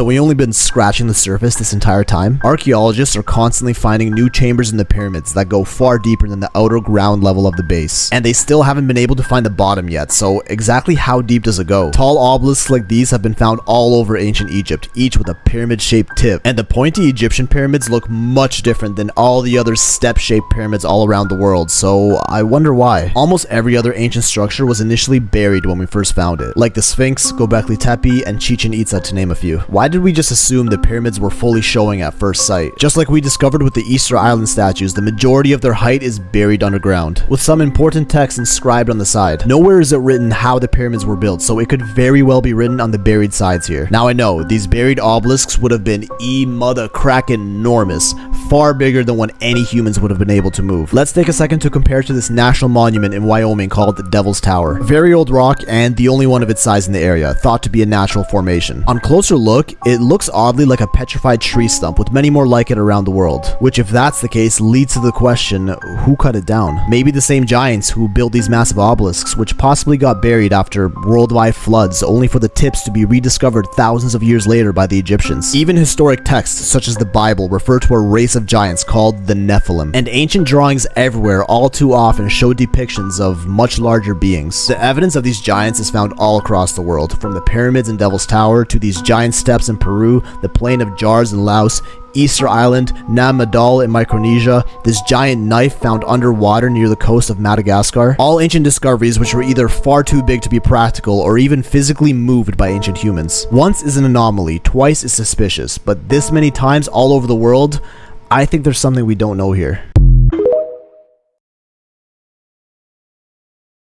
So we only been scratching the surface this entire time. Archaeologists are constantly finding new chambers in the pyramids that go far deeper than the outer ground level of the base. And they still haven't been able to find the bottom yet, so exactly how deep does it go? Tall obelisks like these have been found all over ancient Egypt, each with a pyramid-shaped tip. And the pointy Egyptian pyramids look much different than all the other step-shaped pyramids all around the world, so I wonder why. Almost every other ancient structure was initially buried when we first found it, like the Sphinx, Göbekli Tepe, and Chichen Itza to name a few. Why did we just assume the pyramids were fully showing at first sight? Just like we discovered with the Easter Island statues, the majority of their height is buried underground, with some important text inscribed on the side. Nowhere is it written how the pyramids were built, so it could very well be written on the buried sides here. Now I know, these buried obelisks would have been mother crackin' enormous, far bigger than what any humans would have been able to move. Let's take a second to compare to this national monument in Wyoming called the Devil's Tower. Very old rock and the only one of its size in the area, thought to be a natural formation. On closer look, it looks oddly like a petrified tree stump with many more like it around the world, which if that's the case leads to the question, who cut it down? Maybe the same giants who built these massive obelisks, which possibly got buried after worldwide floods only for the tips to be rediscovered thousands of years later by the Egyptians. Even historic texts such as the Bible refer to a race of giants called the Nephilim, and ancient drawings everywhere all too often show depictions of much larger beings. The evidence of these giants is found all across the world, from the pyramids in Devil's Tower to these giant steps in Peru, the plain of Jars in Laos, Easter Island, Nam Madol in Micronesia, this giant knife found underwater near the coast of Madagascar. All ancient discoveries which were either far too big to be practical or even physically moved by ancient humans. Once is an anomaly, twice is suspicious, but this many times all over the world, I think there's something we don't know here.